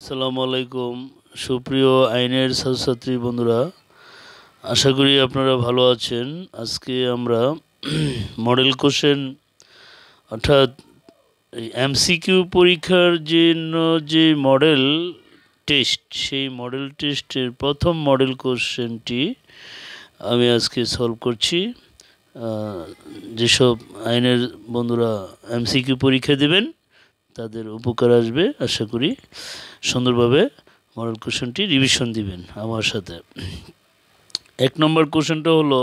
আসসালামু আলাইকুম সুপ্রিয় আইনের ছাত্রছাত্রী বন্ধুরা, আশা করি আপনারা ভালো আছেন। আজকে আমরা মডেল কোশ্চেন অর্থাৎ এমসিকিউ পরীক্ষার জন্য যে মডেল টেস্ট, সেই মডেল টেস্টের প্রথম মডেল কোশ্চেনটি আমি আজকে সলভ করছি। যেসব আইনের বন্ধুরা এমসিকিউ পরীক্ষা দেবেন তাদের উপকার আসবে, আশা করি সুন্দরভাবে মডেল কোশ্চেনটি রিভিশন দিবেন আমার সাথে। 1 নম্বর কোশ্চেনটা হলো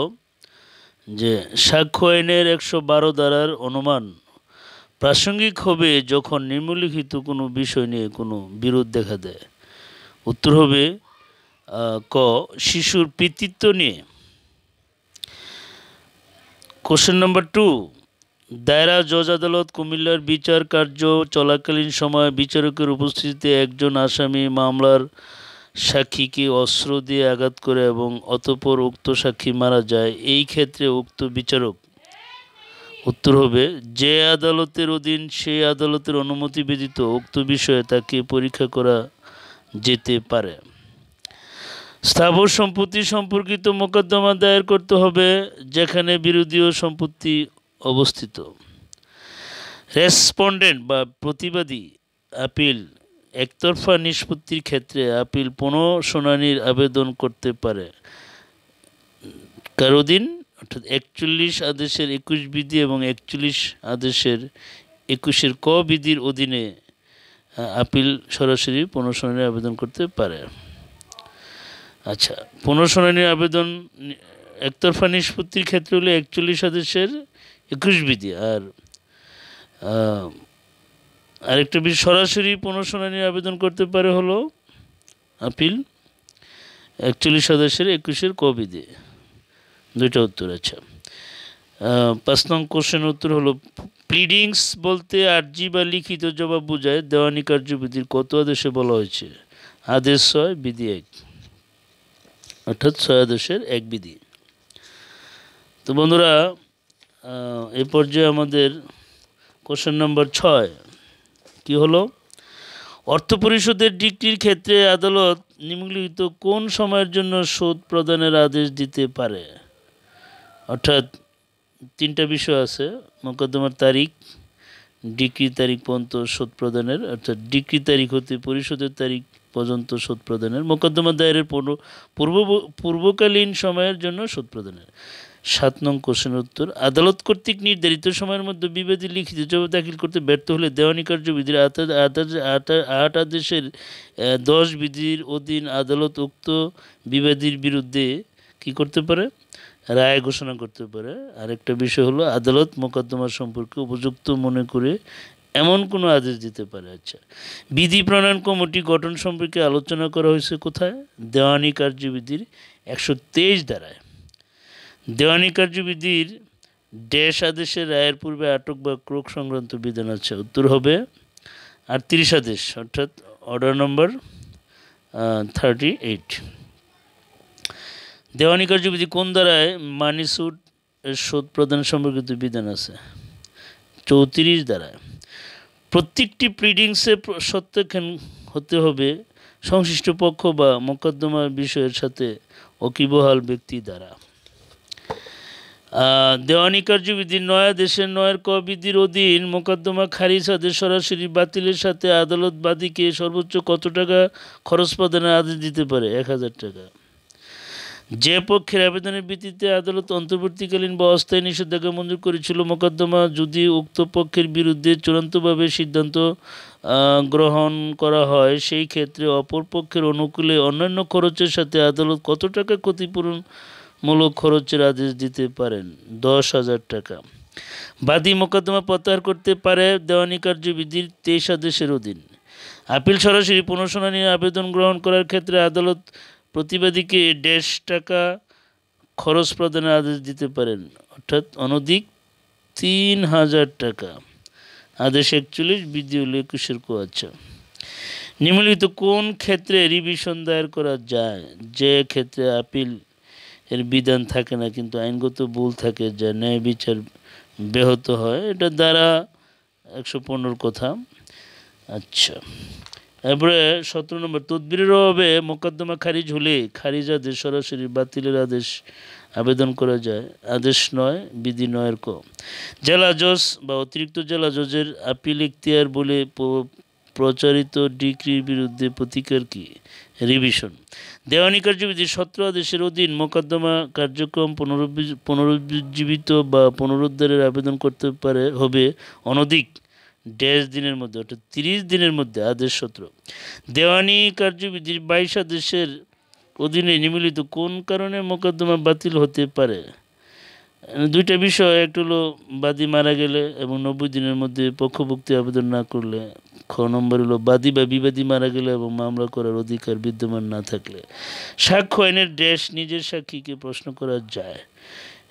যে সাক্ষ্য আইনের 112 ধারার অনুমান প্রাসঙ্গিক হবে যখন নিম্নলিখিত কোনো বিষয় নিয়ে কোনো বিরোধ দেখা দেয়। উত্তর হবে ক, শিশুর পিতৃত্ব নিয়ে। কোশ্চেন নাম্বার 2, দায়রা জজ আদালত কুমিল্লার বিচার কার্য চলাকালীন সময় বিচারকের উপস্থিতিতে একজন আসামি মামলার সাক্ষীকে অস্ত্র দিয়ে আঘাত করে এবং অতঃপর উক্ত সাক্ষী মারা যায়। এই ক্ষেত্রে উক্ত বিচারক। উত্তর হবে যে আদালতের অধীন সেই আদালতের অনুমতি ব্যতীত উক্ত বিষয়ে তাকে পরীক্ষা করা যেতে পারে। স্থাবর সম্পত্তি সম্পর্কিত মোকদ্দমা দায়ের করতে হবে যেখানে বিরোধীয় সম্পত্তি অবস্থিত। রেসপন্ডেন্ট বা প্রতিবাদী আপিল একতরফা নিষ্পত্তির ক্ষেত্রে আপিল পুনঃশুনানির আবেদন করতে পারে কার অধীন? অর্থাৎ 41 আদেশের 21 বিধি এবং 41 আদেশের 21-এর ক বিধির অধীনে আপিল সরাসরি পুনঃশুনানির আবেদন করতে পারে। আচ্ছা, পুনঃশুনানির আবেদন একতরফা নিষ্পত্তির ক্ষেত্রে হলে 41 আদেশের 21 বিধি, আর আরেকটা বিষয় সরাসরি পুনঃশুনানির আবেদন করতে পারে হলো আপিল 41 আদেশের 21-এর ক বিধি। দুইটা উত্তর। আচ্ছা, 5 নং কোশ্চেন উত্তর হলো প্লিডিংস বলতে আর্জি বা লিখিত জবাব বোঝায়। দেওয়ানি কার্যবিধির কত আদেশে বলা হয়েছে? আদেশ 6 বিধি 1, অর্থাৎ 6 আদেশের 1 বিধি। তো বন্ধুরা, এ পর্যায়ে আমাদের কোশ্চেন নাম্বার 6 কি হলো? অর্থ পরিশোধের ডিক্রির ক্ষেত্রে আদালত নিম্নলিখিত কোন সময়ের জন্য শোধ প্রদানের আদেশ দিতে পারে? অর্থাৎ 3টা বিষয় আছে: মোকদ্দমার তারিখ, ডিক্রি তারিখ পর্যন্ত শোধ প্রদানের, অর্থাৎ ডিক্রি তারিখ হতে পরিশোধের তারিখ পর্যন্ত শোধ প্রদানের, মোকদ্দমা দায়েরের পূর্বকালীন সময়ের জন্য শোধ প্রদানের। 7 নং কোশ্চেনের উত্তর, আদালত কর্তৃক নির্ধারিত সময়ের মধ্যে বিবাদী লিখিত জবাব দাখিল করতে ব্যর্থ হলে দেওয়ানি কার্যবিধির 8 আদেশের 10 বিধির অধীন আদালত উক্ত বিবাদীর বিরুদ্ধে কি করতে পারে? রায় ঘোষণা করতে পারে। আরেকটা বিষয় হলো আদালত মোকদ্দমা সম্পর্কে উপযুক্ত মনে করে এমন কোনো আদেশ দিতে পারে। আচ্ছা, বিধি প্রণয়ন কমিটি গঠন সম্পর্কে আলোচনা করা হয়েছে কোথায়? দেওয়ানি কার্যবিধির 123 ধারায়। দেওয়ানি কার্যবিধির ড্যাশ আদেশের রায়ের পূর্বে আটক বা ক্রোক সংক্রান্ত বিধান আছে। উত্তর হবে 38 আদেশ, অর্থাৎ অর্ডার নম্বর 38। দেওয়ানি কার্যবিধি কোন ধারায় মানি সুট এর শোধ প্রদান সম্পর্কিত বিধান আছে? 34 ধারায়। প্রত্যেকটি প্লিডিংসে সত্যাখ্যান হতে হবে সংশ্লিষ্ট পক্ষ বা মোকদ্দমার বিষয়ের সাথে ওকিবহাল ব্যক্তি দ্বারা। দেওয়ানি কার্যবিধির 9 আদেশের 9-এর ক বিধির অধীন মোকদ্দমা খারিজ আদেশ সরাসরি বাতিলের সাথে আদালত বাদীকে সর্বোচ্চ কত টাকা খরচ প্রদানের আদেশ দিতে পারে? 1000 টাকা। যে পক্ষের আবেদনের ভিত্তিতে আদালত অন্তর্বর্তীকালীন বা অস্থায়ী নিষেধাজ্ঞা মঞ্জুর করেছিল মোকদ্দমা যদি উক্ত পক্ষের বিরুদ্ধে চূড়ান্তভাবে সিদ্ধান্ত গ্রহণ করা হয়, সেই ক্ষেত্রে অপর পক্ষের অনুকূলে অন্যান্য খরচের সাথে আদালত কত টাকা ক্ষতিপূরণমূলক খরচের আদেশ দিতে পারেন? 10,000 টাকা। বাদী মোকদ্দমা প্রত্যাহার করতে পারে দেওয়ানি কার্যবিধির 23 আদেশের অধীন। আপিল সরাসরি পুনঃশুনানির আবেদন গ্রহণ করার ক্ষেত্রে আদালত প্রতিবাদীকে 1.5 টাকা খরচ প্রদানের আদেশ দিতে পারেন, অর্থাৎ অনধিক 3,000 টাকা। আদেশ 41 বিধি হল 21-এর ক। আচ্ছা, নিম্নলিখিত কোন ক্ষেত্রে রিভিশন দায়ের করা যায়? যে ক্ষেত্রে আপিল এর বিধান থাকে না কিন্তু আইনগত ভুল থাকে, যা ন্যায় বিচার ব্যাহত হয়। এটা দ্বারা 115 কথা। আচ্ছা, এরপরে 17 নম্বর, তদবিরের অভাবে মোকদ্দমা খারিজ হলে খারিজ আদেশ সরাসরি বাতিলের আদেশ আবেদন করা যায়। আদেশ নয়, বিধি নয়ের ক। জেলা জজ বা অতিরিক্ত জেলা জজের আপিল এখতিয়ার বলে প্রচারিত ডিক্রির বিরুদ্ধে প্রতিকার কি? রিভিশন। দেওয়ানি কার্যবিধি 17 আদেশের অধীন মোকদ্দমা কার্যক্রম পুনরুজ্জীবিত বা পুনরুদ্ধারের আবেদন করতে হবে অনধিক দিনের মধ্যে, অর্থাৎ 30 দিনের মধ্যে। আদেশ 17। দেওয়ানি কার্যবিধির 22 আদেশের অধীনে নিম্নলিখিত কোন কারণে মোকদ্দমা বাতিল হতে পারে? দুইটা বিষয়, একটা হলো বাদী মারা গেলে এবং 90 দিনের মধ্যে পক্ষভুক্তি আবেদন না করলে। খ নম্বর হলো বাদী বা বিবাদী মারা গেলে এবং মামলা করার অধিকার বিদ্যমান না থাকলে। সাক্ষ্য আইনের নিজের সাক্ষীকে প্রশ্ন করা যায়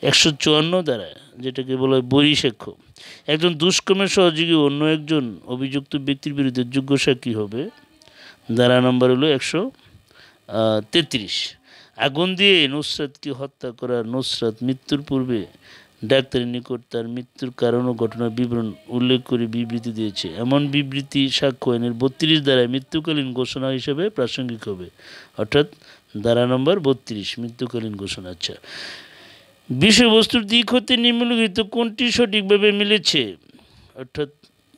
154 দ্বারা, যেটাকে বলা হয় বরি সাক্ষ্য। একজন দুষ্কর্মের সহযোগী অন্য একজন অভিযুক্ত ব্যক্তির বিরুদ্ধে যোগ্য সাক্ষী হবে। ধারা নম্বর হলো 133। আগুন দিয়ে নুসরাতকে হত্যা করা নুসরাত মৃত্যুর পূর্বে ডাক্তারের নিকট তার মৃত্যুর কারণ ও ঘটনার বিবরণ উল্লেখ করে বিবৃতি দিয়েছে। এমন বিবৃতি সাক্ষ্য আইনের 32 দ্বারায় মৃত্যুকালীন ঘোষণা হিসেবে প্রাসঙ্গিক হবে। অর্থাৎ ধারা নম্বর 32 মৃত্যুকালীন ঘোষণা। আচ্ছা, বিষয়বস্তুর দিক হতে নিম্নলিখিত কোনটি সঠিকভাবে মিলেছে? অর্থাৎ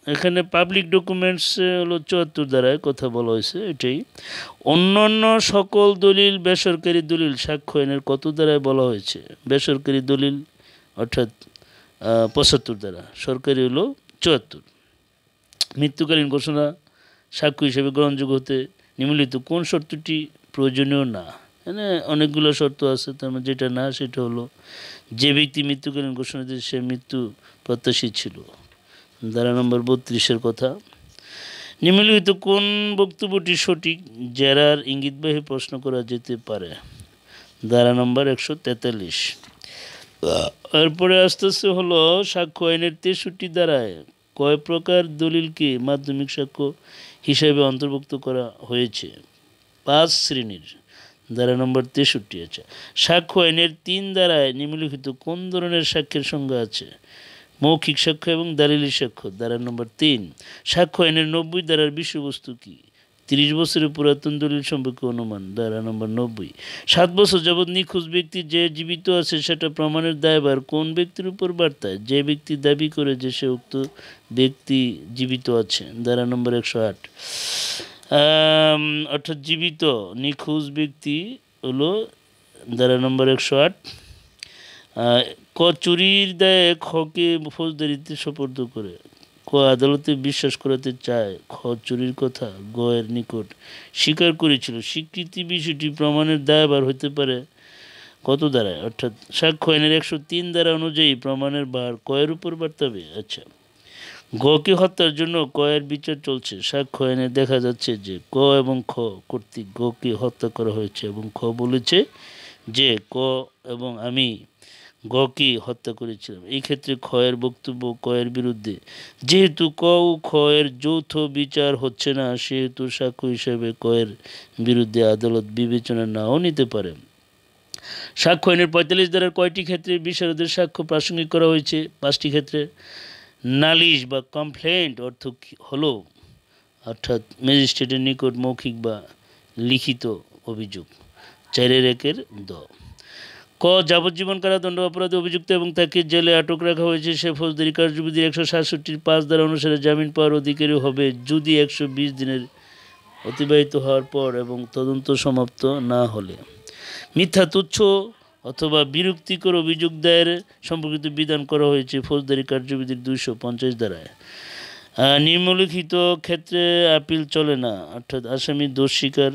এখানে পাবলিক ডকুমেন্টস হলো 74 দ্বারায় কথা বলা হয়েছে, এটাই। অন্যান্য সকল দলিল বেসরকারি দলিল সাক্ষ্য আইনের কত দ্বারায় বলা হয়েছে? বেসরকারি দলিল অর্থাৎ 75 দ্বারা, সরকারি হলো 74। মৃত্যুকালীন ঘোষণা সাক্ষ্য হিসেবে গ্রহণযোগ্য হতে নিম্নলিখিত কোন শর্তটি প্রয়োজনীয় না? মানে অনেকগুলো শর্ত আছে, তার মধ্যে যেটা না সেটা হলো যে ব্যক্তি মৃত্যুকালীন ঘোষণা দিয়ে সে মৃত্যু প্রত্যাশী ছিল। ধারা নম্বর 32-এর কথা। নিম্নলিখিত কোন বক্তব্যটি সঠিক? জেরার ইঙ্গিতবাহী প্রশ্ন করা যেতে পারে। ধারা নম্বর 143। এরপরে আস্তে আস্তে হলো সাক্ষ্য আইনের 63 দ্বারায় কয় প্রকার দলিলকে মাধ্যমিক সাক্ষ্য হিসেবে অন্তর্ভুক্ত করা হয়েছে? 5 শ্রেণীর। ধারা নম্বর 63। আছে সাক্ষ্য আইনের 3 দ্বারায় নিম্নলিখিত কোন ধরনের সাক্ষ্যের সংজ্ঞা আছে? মৌখিক সাক্ষ্য এবং দালিলিক সাক্ষ্য। ধারা নম্বর 3। সাক্ষ্য আইনের 90 ধারার বিষয়বস্তু কি? 30 বছরের পুরাতন দলিল সম্পর্কে অনুমান। ধারা নম্বর 90। 7 বছর যাবৎ নিখোঁজ ব্যক্তি যে জীবিত আছে সেটা প্রমাণের দায়ভার কোন ব্যক্তির উপর বর্তায়? যে ব্যক্তি দাবি করে যে সে উক্ত ব্যক্তি জীবিত আছে। ধারা নম্বর 108। অর্থাৎ জীবিত নিখোঁজ ব্যক্তি হলো ধারা নম্বর 108। ক চুরির দায়ে খকে ফৌজদারিতে সোপর্দ করে। ক আদালতে বিশ্বাস করাতে চায় খ চুরির কথা গ এর নিকট স্বীকার করেছিল। স্বীকৃতি বিষয়টি প্রমাণের দায়ভার হতে পারে কত দ্বারায়? অর্থাৎ সাক্ষ্য আইনের 103 ধারা অনুযায়ী প্রমাণের ভার কয়ের উপর বর্তাবে। আচ্ছা, গকে হত্যার জন্য কয়ের বিচার চলছে। সাক্ষ্য আইনে দেখা যাচ্ছে যে ক এবং খ কর্তৃক গকে হত্যা করা হয়েছে এবং খ বলেছে যে ক এবং আমি গকে হত্যা করেছিলাম। এই ক্ষেত্রে ক্ষয়ের বক্তব্য কয়ের বিরুদ্ধে। যেহেতু ক ও ক্ষয়ের যৌথ বিচার হচ্ছে না, সেহেতু সাক্ষ্য হিসেবে কয়ের বিরুদ্ধে আদালত বিবেচনা নাও নিতে পারে। সাক্ষ্য আইনের 45 ধারার কয়টি ক্ষেত্রে বিচারকদের সাক্ষ্য প্রাসঙ্গিক করা হয়েছে? 5টি ক্ষেত্রে। নালিশ বা কমপ্লেন্ট অর্থ হলো অর্থাৎ ম্যাজিস্ট্রেটের নিকট মৌখিক বা লিখিত অভিযোগ। 4-1 দ। ক যাবজ্জীবন কারাদণ্ড অপরাধে অভিযুক্ত এবং তাকে জেলে আটক রাখা হয়েছে, সে ফৌজদারি কার্যবিধির 167-5 ধারা অনুসারে জামিন পাওয়ার অধিকারী হবে যদি 120 দিনের অতিবাহিত হওয়ার পর এবং তদন্ত সমাপ্ত না হলে। মিথ্যা, তুচ্ছ অথবা বিরক্তিকর অভিযোগ দায়ের সম্পর্কিত বিধান করা হয়েছে ফৌজদারি কার্যবিধির 250 ধারায়। নিম্নলিখিত ক্ষেত্রে আপিল চলে না, অর্থাৎ আসামি দোষ স্বীকার,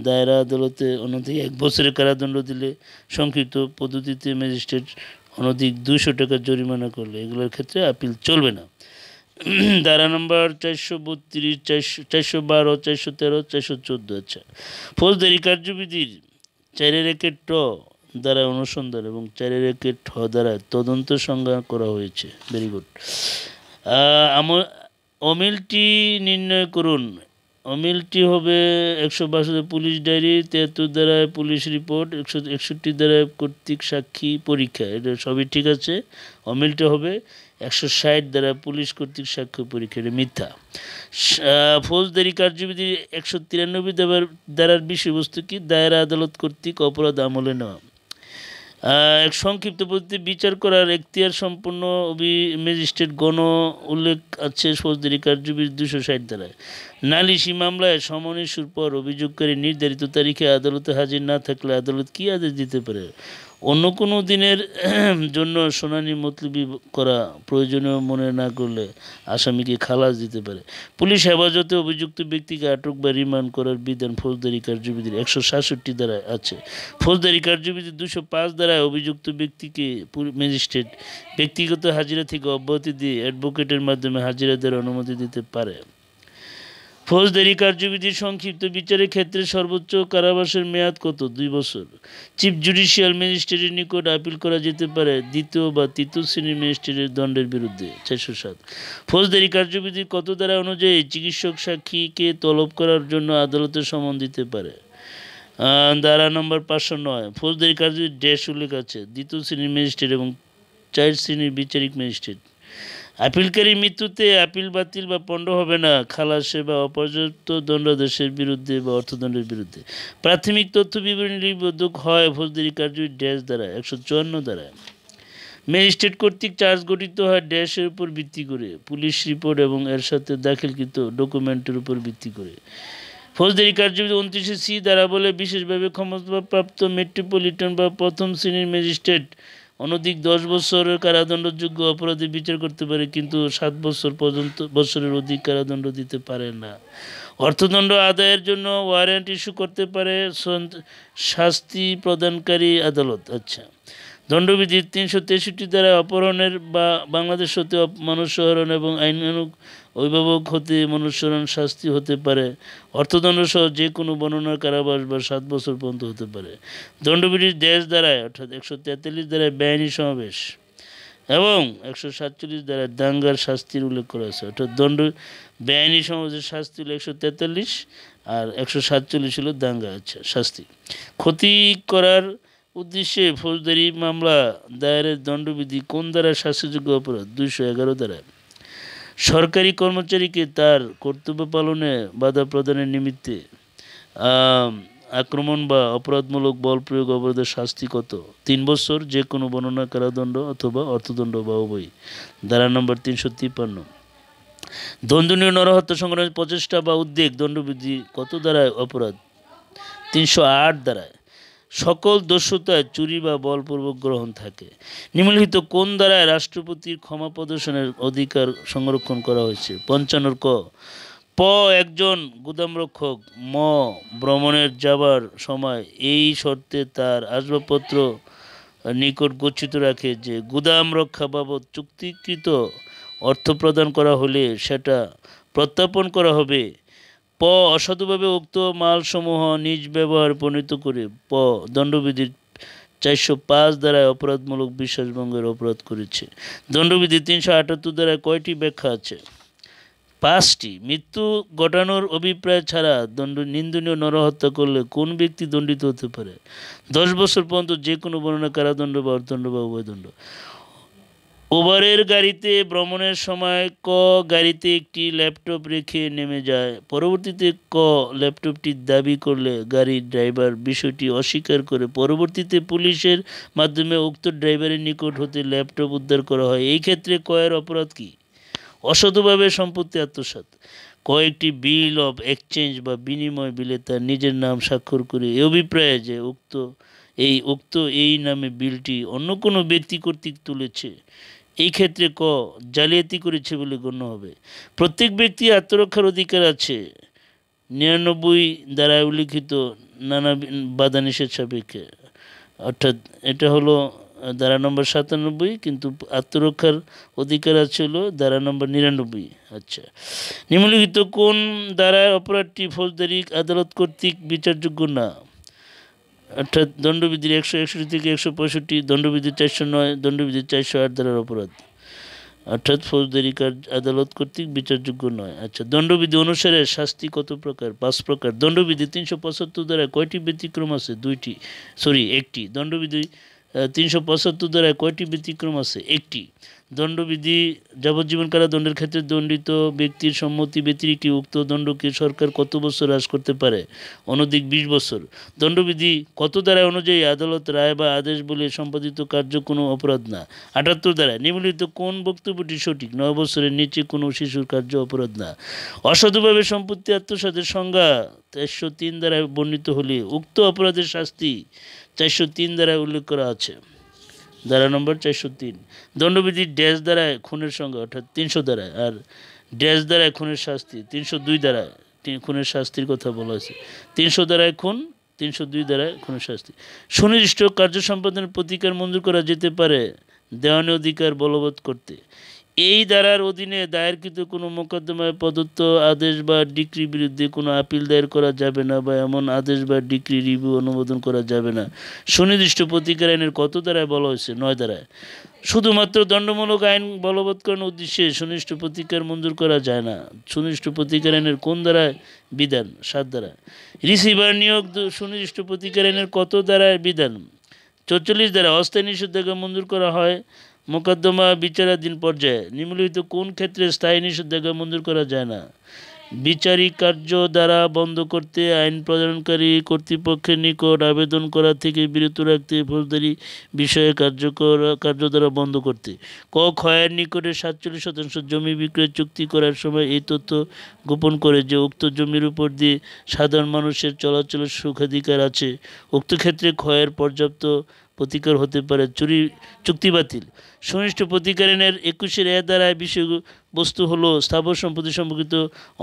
দায়রা আদালতে অনধিক 1 বছরের কারাদণ্ড দিলে, সংক্ষিপ্ত পদ্ধতিতে ম্যাজিস্ট্রেট অনধিক 200 টাকা জরিমানা করলে, এগুলোর ক্ষেত্রে আপিল চলবে না। ধারা নম্বর 432, 412, 413, 414। আচ্ছা, ফৌজদারি কার্যবিধির 4-1 ট দ্বারা অনুসন্ধান এবং 4-1 ঠ দ্বারা তদন্ত সংজ্ঞা করা হয়েছে। Very good. অমিলটি নির্ণয় করুন। অমিলটি হবে ১৬২ পুলিশ ডায়েরি, ৭৩ ধারায় পুলিশ রিপোর্ট, ১৬১ ধারায় কর্তৃক সাক্ষী পরীক্ষা, এটা সবই ঠিক আছে। অমিলটা হবে ১৬০ ধারায় পুলিশ কর্তৃক সাক্ষ্য পরীক্ষা, এটা মিথ্যা। ফৌজদারি কার্যবিধির ১৯৩ ধারার বিষয়বস্তু কি? দায়রা আদালত কর্তৃক অপরাধ আমলে নেওয়া। এক সংক্ষিপ্ত পদ্ধতিতে বিচার করার এখতিয়ার সম্পন্ন ম্যাজিস্ট্রেট গণ উল্লেখ আছে ফৌজদারি কার্যবিধি ২৬০ ধারায়। নালিশি মামলায় সমন ইস্যুর পর অভিযোগকারী নির্ধারিত তারিখে আদালতে হাজির না থাকলে আদালত কী আদেশ দিতে পারে? অন্য কোনো দিনের জন্য শুনানি মুলতবি করা প্রয়োজনীয় মনে না করলে আসামিকে খালাস দিতে পারে। পুলিশ হেফাজতে অভিযুক্ত ব্যক্তিকে আটক বা রিমান্ড করার বিধান ফৌজদারি কার্যবিধির ১৬৭ ধারায় আছে। ফৌজদারি কার্যবিধির ২০৫ ধারায় অভিযুক্ত ব্যক্তিকে ম্যাজিস্ট্রেট ব্যক্তিগত হাজিরা থেকে অব্যাহতি দিয়ে অ্যাডভোকেটের মাধ্যমে হাজিরা দেওয়ার অনুমতি দিতে পারে। ফৌজদারি কার্যবিধির সংক্ষিপ্ত বিচারের ক্ষেত্রে সর্বোচ্চ কারাবাসের মেয়াদ কত? ২ বছর। চিফ জুডিশিয়াল ম্যাজিস্ট্রেটের নিকট আপিল করা যেতে পারে দ্বিতীয় বা তৃতীয় শ্রেণীর ম্যাজিস্ট্রেটের দণ্ডের বিরুদ্ধে। ৪০৭। ফৌজদারি কার্যবিধির কত ধারা অনুযায়ী চিকিৎসক সাক্ষীকে তলব করার জন্য আদালতে সমন দিতে পারে? ধারা নম্বর ৫০৯। ফৌজদারি কার্যবিধির ড্যাশ উল্লেখ আছে দ্বিতীয় শ্রেণীর ম্যাজিস্ট্রেট এবং ৪ শ্রেণীর বিচারিক ম্যাজিস্ট্রেট। আপিলকারীর মৃত্যুতে আপিল বাতিল বা পণ্ড হবে না খালাসে বা অপর্যাপ্ত দণ্ডাদেশের বিরুদ্ধে বা অর্থদণ্ডের বিরুদ্ধে। প্রাথমিক তথ্য বিবরণী লিপিবদ্ধ হয় ফৌজদারি কার্যবিধি ড্যাশ দ্বারা ১৫৪ ধারায়। ম্যাজিস্ট্রেট কর্তৃক চার্জ গঠিত হয় ড্যাশের উপর ভিত্তি করে, পুলিশ রিপোর্ট এবং এর সাথে দাখিলকৃত ডকুমেন্টের উপর ভিত্তি করে। ফৌজদারি কার্যবিধি ২৯C দ্বারা বলে বিশেষভাবে ক্ষমতাপ্রাপ্ত মেট্রোপলিটন বা প্রথম শ্রেণীর ম্যাজিস্ট্রেট অনধিক ১০ বছরের কারাদণ্ডযোগ্য অপরাধী বিচার করতে পারে, কিন্তু ৭ বছরের অধিক কারাদণ্ড দিতে পারে না। অর্থদণ্ড আদায়ের জন্য ওয়ারেন্ট ইস্যু করতে পারে শাস্তি প্রদানকারী আদালত। আচ্ছা, দণ্ডবিধির ৩৬৩ ধারায় অপহরণের বা বাংলাদেশ হতে মনুষ্য হরণ এবং আইনানুগ অভিভাবক হতে মনুষ্যহরণ শাস্তি হতে পারে অর্থদণ্ড সহ যে কোনো বর্ণনার কারাবাস বা ৭ বছর পর্যন্ত হতে পারে। দণ্ডবিধির ড্যাশ দ্বারায় অর্থাৎ ১৪৩ ধারায় বেআইনি সমাবেশ এবং ১৪৭ ধারায় দাঙ্গার শাস্তির উল্লেখ করা আছে। অর্থাৎ বেআইনি সমাবেশের শাস্তি হলো ১৪৩ আর ১৪৭ হলো দাঙ্গা শাস্তি। ক্ষতি করার উদ্দেশ্যে ফৌজদারি মামলা দায়েরের দণ্ডবিধি কোন দ্বারা শাস্তিযোগ্য অপরাধ? ২১১ ধারায়। সরকারি কর্মচারীকে তার কর্তব্য পালনে বাধা প্রদানের নিমিত্তে আক্রমণ বা অপরাধমূলক বল প্রয়োগ অপরাধের শাস্তি কত? ৩ বছর, যে কোনো বর্ণনা কারাদণ্ড অথবা অর্থদণ্ড বা উভয়। ধারা নম্বর ৩৫৩। দণ্ডনীয় নরহত্যা সংগ্রহের প্রচেষ্টা বা উদ্যোগ দণ্ডবিধি কত ধারায় অপরাধ? ৩০৮ ধারায়। সকল দস্যুতায় চুরি বা বলপূর্বক গ্রহণ থাকে। নিম্নলিখিত কোন ধারায় রাষ্ট্রপতির ক্ষমা প্রদর্শনের অধিকার সংরক্ষণ করা হয়েছে? ৫৫ ক। প একজন গুদামরক্ষক ম ভ্রমণের যাবার সময় এই শর্তে তার আসবাবপত্র নিকট গচ্ছিত রাখে যে গুদাম রক্ষা বাবদ চুক্তিকৃত অর্থ প্রদান করা হলে সেটা প্রত্যাপন করা হবে। প অসাধুভাবে উক্ত মালসমূহ নিজ ব্যবহার পরিণত করে প দণ্ডবিধির ৪০৫ ধারায় অপরাধমূলক বিশ্বাসভঙ্গের অপরাধ করেছে। দণ্ডবিধি ৩৭৮ ধারায় কয়টি ব্যাখ্যা আছে? ৫টি। মৃত্যু ঘটানোর অভিপ্রায় ছাড়া নিন্দনীয় নরহত্যা করলে কোন ব্যক্তি দণ্ডিত হতে পারে? ১০ বছর পর্যন্ত যে কোনো বর্ণনা কারাদণ্ড বা অর্থদণ্ড বা উভয়দণ্ড। ওভারের গাড়িতে ভ্রমণের সময় ক গাড়িতে একটি ল্যাপটপ রেখে নেমে যায়। পরবর্তীতে ক ল্যাপটপটি দাবি করলে গাড়ির ড্রাইভার বিষয়টি অস্বীকার করে। পরবর্তীতে পুলিশের মাধ্যমে উক্ত ড্রাইভারের নিকট হতে ল্যাপটপ উদ্ধার করা হয়। এই ক্ষেত্রে ক এর অপরাধ কি? অসাধুভাবে সম্পত্তি আত্মসাৎ। ক একটি বিল অফ এক্সচেঞ্জ বা বিনিময় বিলে তার নিজের নাম স্বাক্ষর করে এ অভিপ্রায়ে যে উক্ত এই নামে বিলটি অন্য কোনো ব্যক্তি কর্তৃক তুলেছে। এই ক্ষেত্রে ক জালিয়াতি করেছে বলে গণ্য হবে। প্রত্যেক ব্যক্তি আত্মরক্ষার অধিকার আছে ৯৯ ধারায় উল্লিখিত নানা বাধা নিষেধ সাপেক্ষে। অর্থাৎ এটা হলো ধারা নম্বর ৯৭, কিন্তু আত্মরক্ষার অধিকার আছে হলো ধারা নম্বর ৯৯। আচ্ছা, নিম্নলিখিত কোন ধারায় অপরাধটি ফৌজদারি আদালত কর্তৃক বিচারযোগ্য না? অর্থাৎ দণ্ডবিধির ১৬১ থেকে ১৬৫, দণ্ডবিধির ৪০৯, দণ্ডবিধির ৪০৮ ধারার অপরাধ। অর্থাৎ ফৌজদারি আদালত কর্তৃক বিচারযোগ্য নয়। আচ্ছা, দণ্ডবিধি অনুসারে শাস্তি কত প্রকার? 5 প্রকার। দণ্ডবিধি 375 দ্বারা কয়টি ব্যতিক্রম আছে? একটি। দণ্ডবিধি 375 দ্বারা কয়টি ব্যতিক্রম আছে? একটি। দণ্ডবিধি যাবজ্জীবন কারাদণ্ডের ক্ষেত্রে দণ্ডিত ব্যক্তির সম্মতি ব্যতিরেকে উক্ত দণ্ডকে সরকার কত বছর হ্রাস করতে পারে? অনধিক 20 বছর। দণ্ডবিধি কত ধারা অনুযায়ী আদালত রায় বা আদেশ বলে সম্পাদিত কার্য কোনো অপরাধ না? 78 ধারা। নিম্নলিখিত কোন বক্তব্যটি সঠিক? 9 বছরের নিচে কোনো শিশুর কার্য অপরাধ না। অসাধুভাবে সম্পত্তি আত্মসাতের সংজ্ঞা 403 ধারায় বর্ণিত হলে উক্ত অপরাধের শাস্তি 403 ধারায় উল্লেখ করা আছে। ধারা নম্বর 403। দণ্ডবিধি ড্যাশ দ্বারায় খুনের সংজ্ঞা অর্থাৎ 300 ধারায়, আর ড্যাশ দ্বারায় খুনের শাস্তি 302 ধারায় খুনের শাস্তির কথা বলা হয়েছে। 300 ধারায় খুন, 302 ধারায় খুনের শাস্তি। সুনির্দিষ্ট কার্য সম্পাদনের প্রতিকার মঞ্জুর করা যেতে পারে দেওয়ানি অধিকার বলবৎ করতে। এই ধারার অধীনে দায়েরকৃত কোনো মোকদ্দমায় প্রদত্ত আদেশ বা ডিক্রির বিরুদ্ধে কোনো আপিল দায়ের করা যাবে না বা এমন আদেশ বা ডিক্রি রিভিউ অনুমোদন করা যাবে না। সুনির্দিষ্ট প্রতিকার আইনের কত ধারায় বলা হয়েছে? 9 ধারায়। শুধুমাত্র দণ্ডমূলক আইন বলবৎকরণের উদ্দেশ্যে সুনির্দিষ্ট প্রতিকার মঞ্জুর করা যায় না। সুনির্দিষ্ট প্রতিকার আইনের কোন ধারায় বিধান? 7 ধারায়। রিসিভার নিয়োগ সুনির্দিষ্ট প্রতিকার আইনের কত ধারায় বিধান? 44 ধারা। অস্থায়ী নিষেধাজ্ঞা মঞ্জুর করা হয় মোকদ্দমা বিচারাধীন পর্যায়ে। নিম্নলিখিত কোন ক্ষেত্রে স্থায়ী নিষেধাজ্ঞা মঞ্জুর করা যায় না? বিচারিক কার্য দ্বারা বন্ধ করতে, আইন প্রণয়নকারী কর্তৃপক্ষের নিকট আবেদন করা থেকে বিরত রাখতে, ফৌজদারি বিষয়ে কার্য দ্বারা বন্ধ করতে। ক্ষয়ের নিকটে 47% জমি বিক্রয় চুক্তি করার সময় এই তথ্য গোপন করে যে উক্ত জমির উপর দিয়ে সাধারণ মানুষের চলাচলের সুখাধিকার আছে, উক্ত ক্ষেত্রে ক্ষয়ের পর্যাপ্ত প্রতিকার হতে পারে চুক্তি বাতিল। সুনির্দিষ্ট প্রতিকার আইনের 21 এ ধারায় বিষয়বস্তু হলো স্থাবর সম্পত্তি সম্পর্কিত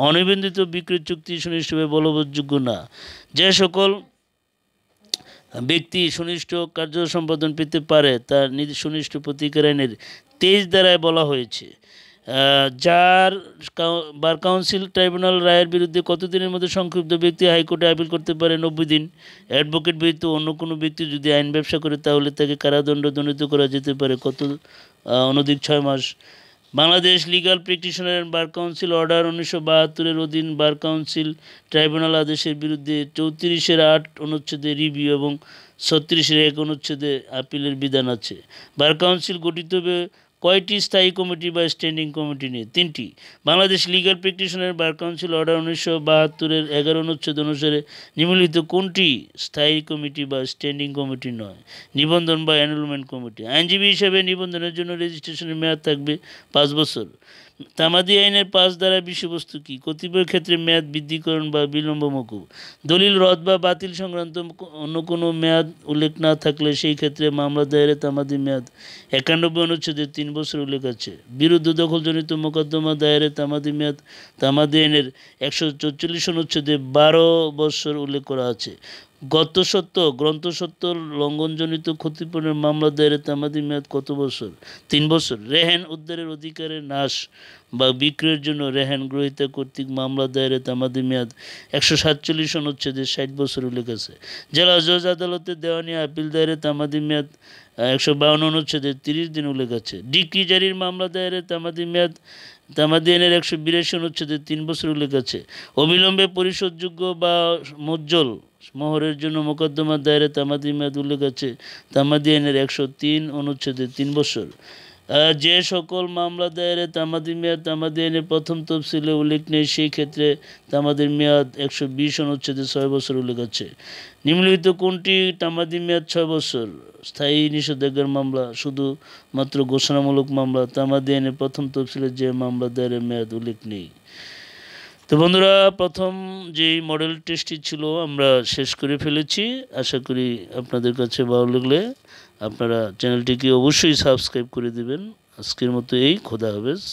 অনিবন্ধিত বিক্রয় চুক্তি সুনির্দিষ্টভাবে বলবৎযোগ্য না। যে সকল ব্যক্তি সুনির্দিষ্ট কার্য সম্পাদন পেতে পারে তা সুনির্দিষ্ট প্রতিকার আইনের 23 ধারায় বলা হয়েছে। যার বার কাউন্সিল ট্রাইব্যুনাল রায়ের বিরুদ্ধে কতদিনের মধ্যে সংক্ষুব্ধ ব্যক্তি হাইকোর্টে আপিল করতে পারে? 90 দিন। অ্যাডভোকেট ব্যতীত অন্য কোনো ব্যক্তি যদি আইন ব্যবসা করে তাহলে তাকে দণ্ডিত করা যেতে পারে অনধিক 6 মাস। Bangladesh legal practitioner bar council order 1972 অধীন বার কাউন্সিল ট্রাইব্যুনাল আদেশের বিরুদ্ধে 34-8 অনুচ্ছেদে রিভিউ এবং 36-1 অনুচ্ছেদে আপিলের বিধান আছে। বার কাউন্সিল গঠিত হবে কয়টি স্থায়ী কমিটি বা স্ট্যান্ডিং কমিটি নিয়ে? 3টি। Bangladesh legal practitioner bar council order 1972 11 অনুচ্ছেদ অনুসারে নিম্নলিখিত কোনটি স্থায়ী কমিটি বা স্ট্যান্ডিং কমিটি নয়? নিবন্ধন বা এনরোলমেন্ট কমিটি। আইনজীবী হিসেবে নিবন্ধনের জন্য রেজিস্ট্রেশনের মেয়াদ থাকবে 5 বছর। তামাদি আইনের 5 ধারার বিষয়বস্তু কি? কতিপয় ক্ষেত্রে মেয়াদ বৃদ্ধিকরণ বা বিলম্ব মকুব। দলিল রদ বা বাতিল সংক্রান্ত অন্য কোনো মেয়াদ উল্লেখ না থাকলে সেই ক্ষেত্রে মামলা দায়েরে তামাদি মেয়াদ 91 অনুচ্ছেদে 3 বছর উল্লেখ আছে। বিরুদ্ধ দখলজনিত মোকদ্দমা দায়েরে তামাদি মেয়াদ তামাদি আইনের 144 অনুচ্ছেদে 12 বছর উল্লেখ করা আছে। গ্রন্থসত্ত্ব লঙ্ঘনজনিত ক্ষতিপূরণের মামলা দায়েরে তামাদি মেয়াদ কত বছর? 3 বছর। রেহান উদ্ধারের অধিকারের নাশ বা বিক্রয়ের জন্য রেহান গ্রহীতা কর্তৃক মামলা দায়েরে তামাদি মেয়াদ 147 অনুচ্ছেদে 60 বছর উল্লেখ আছে। জেলা জজ আদালতে দেওয়ানি আপিল দায়েরে তামাদি মেয়াদ 152 অনুচ্ছেদে 30 দিন উল্লেখ আছে। ডিক্রি জারির মামলা দায়েরে তামাদি মেয়াদ তামাদি আইনের 182 অনুচ্ছেদে 3 বছর উল্লেখ আছে। অবিলম্বে পরিশোধযোগ্য বা মুজ্জ্বল মোহরের জন্য মোকদ্দমা দায়েরে তামাদি মেয়াদ উল্লেখ আছে তামাদি আইনের 103 অনুচ্ছেদে 3 বছর। যে সকল মামলা দায়েরে তামাদি মেয়াদ তামাদি আইনের প্রথম তফসিলে উল্লেখ নেই সেই ক্ষেত্রে তামাদির মেয়াদ 120 অনুচ্ছেদে 6 বছর উল্লেখ আছে। নিম্নলিখিত কোনটি তামাদি মেয়াদ 6 বছর? স্থায়ী নিষেধাজ্ঞার মামলা, শুধুমাত্র ঘোষণামূলক মামলা, তামাদি আইনের প্রথম তফসিলে যে মামলা দায়েরের মেয়াদ উল্লেখ নেই। তো বন্ধুরা, প্রথম যেই মডেল টেস্টটি ছিল আমরা শেষ করে ফেলেছি। আশা করি আপনাদের কাছে ভালো লাগলে আপনারা চ্যানেলটিকে অবশ্যই সাবস্ক্রাইব করে দেবেন। আজকের মতো খোদা হাফেজ।